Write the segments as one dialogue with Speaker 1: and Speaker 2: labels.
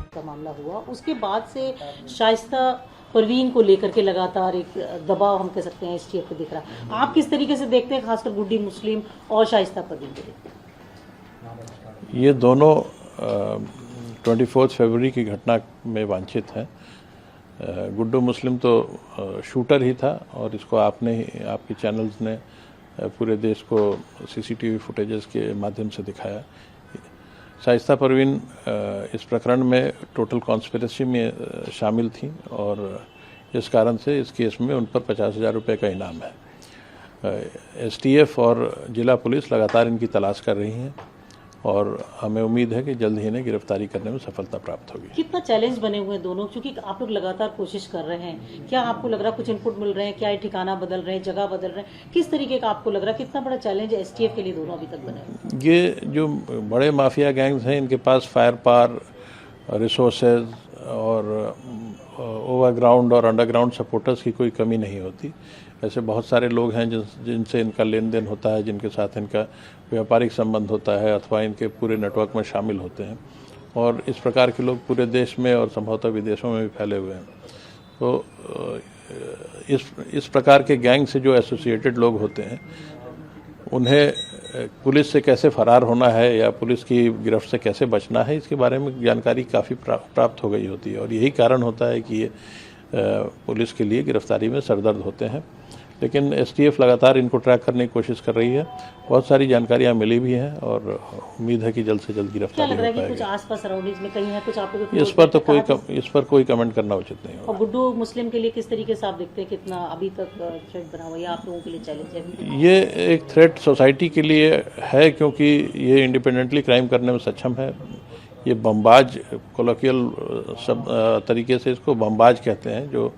Speaker 1: का मामला हुआ उसके बाद से शाइस्ता परवीन को लेकर के लगातार एक दबाव हम कह सकते हैं एसटीएफ पे दिख रहा। आप किस तरीके से देखते हैं खासकर गुड्डी मुस्लिम और शाइस्ता परवीन को लेकर?
Speaker 2: ये दोनों 24 फरवरी की घटना में वांछित हैं। गुड्डू मुस्लिम तो शूटर ही था और इसको आपके चैनल्स ने पूरे देश को सीसीटीवी फुटेजेस के माध्यम से दिखाया। शाइस्ता परवीन इस प्रकरण में टोटल कॉन्स्पिरेसी में शामिल थी और इस कारण से इस केस में उन पर 50,000 रुपये का इनाम है। एसटीएफ और जिला पुलिस लगातार इनकी तलाश कर रही हैं और हमें उम्मीद है कि जल्द ही इन्हें गिरफ्तारी करने में सफलता प्राप्त होगी।
Speaker 1: कितना चैलेंज बने हुए हैं दोनों, क्योंकि आप लोग लगातार कोशिश कर रहे हैं, क्या आपको लग रहा है कुछ इनपुट मिल रहे हैं, क्या ये ठिकाना बदल रहे हैं, जगह बदल रहे हैं, किस तरीके का आपको लग रहा है, कितना बड़ा चैलेंज है एसटीएफ के लिए दोनों अभी तक बने हुए?
Speaker 2: ये जो बड़े माफिया गैंग्स हैं इनके पास फायर पावर, रिसोर्सेज और ओवरग्राउंड और अंडरग्राउंड सपोर्टर्स की कोई कमी नहीं होती। ऐसे बहुत सारे लोग हैं जिनसे इनका लेन देन होता है, जिनके साथ इनका व्यापारिक संबंध होता है अथवा इनके पूरे नेटवर्क में शामिल होते हैं और इस प्रकार के लोग पूरे देश में और संभवतः विदेशों में भी फैले हुए हैं। तो इस प्रकार के गैंग से जो एसोसिएटेड लोग होते हैं उन्हें पुलिस से कैसे फरार होना है या पुलिस की गिरफ्त से कैसे बचना है, इसके बारे में जानकारी काफ़ी प्राप्त हो गई होती है और यही कारण होता है कि ये पुलिस के लिए गिरफ्तारी में सरदर्द होते हैं। लेकिन एसटीएफ लगातार इनको ट्रैक करने की कोशिश कर रही है। बहुत सारी जानकारियां मिली भी हैं और उम्मीद है कि जल्द से जल्द गिरफ्तारी हो पाएगी।
Speaker 1: कुछ आसपास सराउंडिंग्स में कहीं है कुछ आप लोग
Speaker 2: इस पर कोई कमेंट करना उचित नहीं होगा।
Speaker 1: और गुड्डू मुस्लिम के लिए किस तरीके से आप देखते हैं, कितना अभी तक थ्रेट बना हुआ है, आप लोगों के लिए चैलेंज है?
Speaker 2: ये एक थ्रेट सोसाइटी के लिए है क्योंकि ये इंडिपेंडेंटली क्राइम करने में सक्षम है। ये बमबाज, कोलोकियल तरीके से इसको बमबाज कहते हैं, जो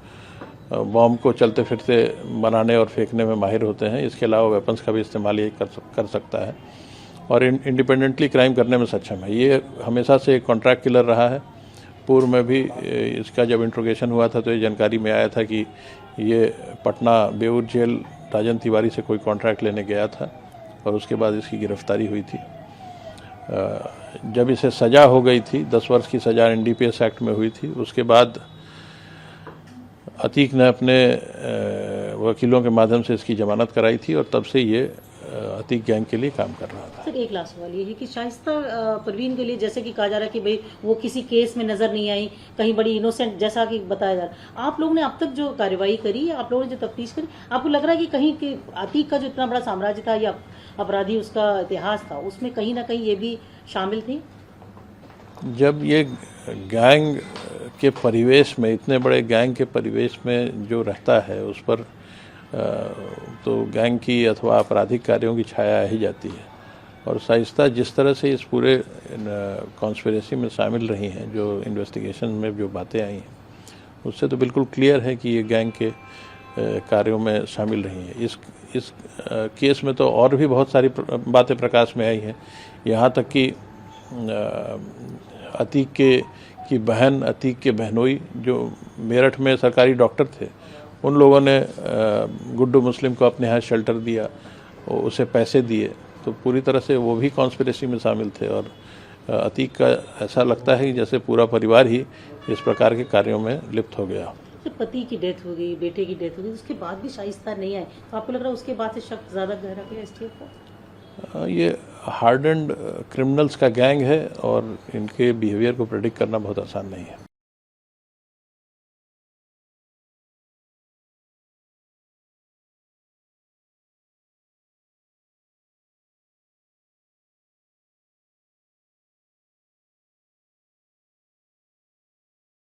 Speaker 2: बॉम्ब को चलते फिरते बनाने और फेंकने में माहिर होते हैं। इसके अलावा वेपन्स का भी इस्तेमाल ये कर सकता है और इंडिपेंडेंटली क्राइम करने में सक्षम है। ये हमेशा से एक कॉन्ट्रैक्ट किलर रहा है। पूर्व में भी इसका जब इंट्रोगेशन हुआ था तो ये जानकारी में आया था कि ये पटना बेऊर जेल राजन तिवारी से कोई कॉन्ट्रैक्ट लेने गया था और उसके बाद इसकी गिरफ्तारी हुई थी। जब इसे सज़ा हो गई थी, 10 वर्ष की सज़ा एनडीपीएस एक्ट में हुई थी, उसके बाद अतीक ने अपने वकीलों के माध्यम से इसकी जमानत कराई थी और तब से ये अतीक गैंग के लिए काम कर रहा था।
Speaker 1: सर एक लास्ट सवाल ये है कि शाइस्ता परवीन के लिए जैसे कि कहा जा रहा है कि भाई वो किसी केस में नजर नहीं आई, कहीं बड़ी इनोसेंट जैसा कि बताया जा रहा है, आप लोगों ने अब तक जो कार्रवाई करी, आप लोगों ने जो तफ्तीश करी, आपको लग रहा है कि कहीं कि अतीक का जो इतना बड़ा साम्राज्य था या अपराधी उसका इतिहास था, उसमें कहीं ना कहीं ये भी शामिल थी?
Speaker 2: जब ये गैंग के परिवेश में, इतने बड़े गैंग के परिवेश में जो रहता है उस पर तो गैंग की अथवा आपराधिक कार्यों की छाया आ ही जाती है। और शाइस्ता जिस तरह से इस पूरे कॉन्स्पिरेसी में शामिल रही हैं, जो इन्वेस्टिगेशन में जो बातें आई हैं, उससे तो बिल्कुल क्लियर है कि ये गैंग के कार्यों में शामिल रही हैं। इस केस में तो और भी बहुत सारी बातें प्रकाश में आई हैं। यहाँ तक कि अतीक की बहन, अतीक के बहनोई जो मेरठ में सरकारी डॉक्टर थे, उन लोगों ने गुड्डू मुस्लिम को अपने यहाँ शेल्टर दिया, उसे पैसे दिए, तो पूरी तरह से वो भी कॉन्स्पिरेसी में शामिल थे। और अतीक का ऐसा लगता है कि जैसे पूरा परिवार ही इस प्रकार के कार्यों में लिप्त हो गया।
Speaker 1: पति की डेथ हो गई, बेटे की डेथ हो गई, उसके बाद भी शाइस्ता नहीं आए, तो आपको लग रहा है उसके बाद से शक ज़्यादा गहरा गया एसटीएफ का?
Speaker 2: ये हार्डन्ड क्रिमिनल्स का गैंग है और इनके बिहेवियर को प्रेडिक्ट करना बहुत आसान नहीं है।